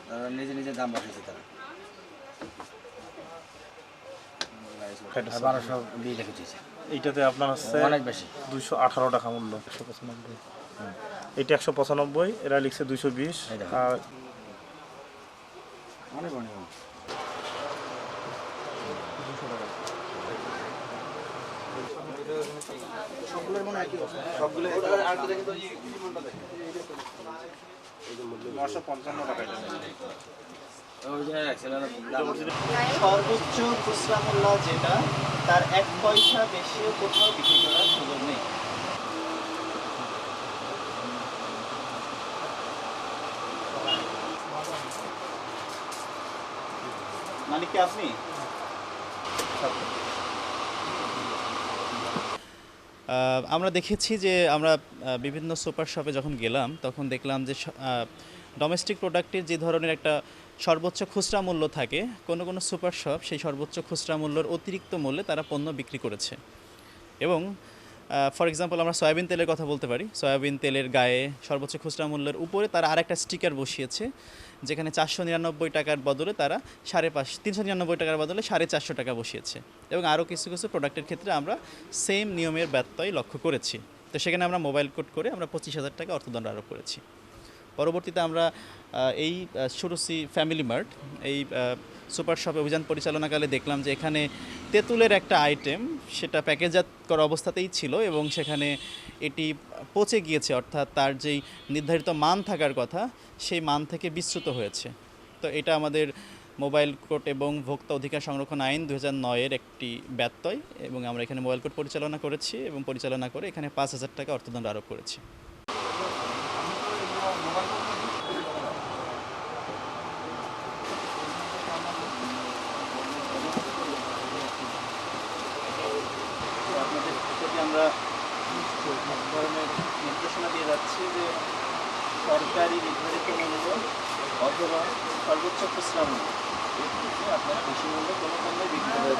তারা নিজে নিজে দাম বাড়িয়েছে তারা। 1220 লিখে দিয়েছে। এইটাতে আপনার হচ্ছে অনেক বেশি, 218 টাকা মূল্য। 195, এইটা 195, এরা লিখছে 220। আর অনেক অনেক সবগুলোর মনে হয় কি সবগুলো আর তো দেখি তো এই মনটা দেখি এই যে মূল্য 955 টাকা এটা। ওই যে দাম সর্বোচ্চ খুচরা মূল্য যেটা, তার 1 পয়সা বেশিও কোথাও বিক্রি করার সুযোগ নেই। মানে কি আপনি আমরা দেখেছি যে আমরা বিভিন্ন সুপার শপে যখন গেলাম তখন দেখলাম যে ডোমেস্টিক প্রোডাক্টের যে ধরনের একটা সর্বোচ্চ খুচরা মূল্য থাকে, কোনো কোনো সুপার শপ সেই সর্বোচ্চ খুচরা মূল্যের অতিরিক্ত মূল্যে তারা পণ্য বিক্রি করেছে। এবং ফর এক্সাম্পল আমরা সয়াবিন তেলের কথা বলতে পারি। সয়াবিন তেলের গায়ে সর্বোচ্চ খুচরা মূল্যের উপরে তারা আরেকটা স্টিকার বসিয়েছে, যেখানে 499 টাকার বদলে তারা 399 টাকার বদলে 450 টাকা বসিয়েছে। এবং আরও কিছু কিছু প্রোডাক্টের ক্ষেত্রে আমরা সেম নিয়মের ব্যত্যয় লক্ষ্য করেছি। তো সেখানে আমরা মোবাইল কোড করে আমরা 25,000 টাকা অর্থদণ্ড আরোপ করেছি। পরবর্তীতে আমরা এই সুরুচি ফ্যামিলি মার্ট এই সুপার শপে অভিযান পরিচালনাকালে দেখলাম যে এখানে তেঁতুলের একটা আইটেম, সেটা প্যাকেজাত করা অবস্থাতেই ছিল এবং সেখানে এটি পচে গিয়েছে, অর্থাৎ তার যেই নির্ধারিত মান থাকার কথা সেই মান থেকে বিচ্যুত হয়েছে। তো এটা আমাদের মোবাইল কোড এবং ভোক্তা অধিকার সংরক্ষণ আইন 2009-এর একটি ব্যত্যয়, এবং আমরা এখানে মোবাইল কোড পরিচালনা করেছি এবং পরিচালনা করে এখানে 5,000 টাকা অর্থদণ্ড আরোপ করেছি। আপনাদের প্রতি আমরা এক ধরনের নির্দেশনা দিয়ে যাচ্ছি যে সরকারি নির্ধারিত মূল্য অথবা সর্বোচ্চ খুচরা মূল্য, এর থেকে আপনারা বেশি মূল্যে কোনো পণ্য বিক্রি করে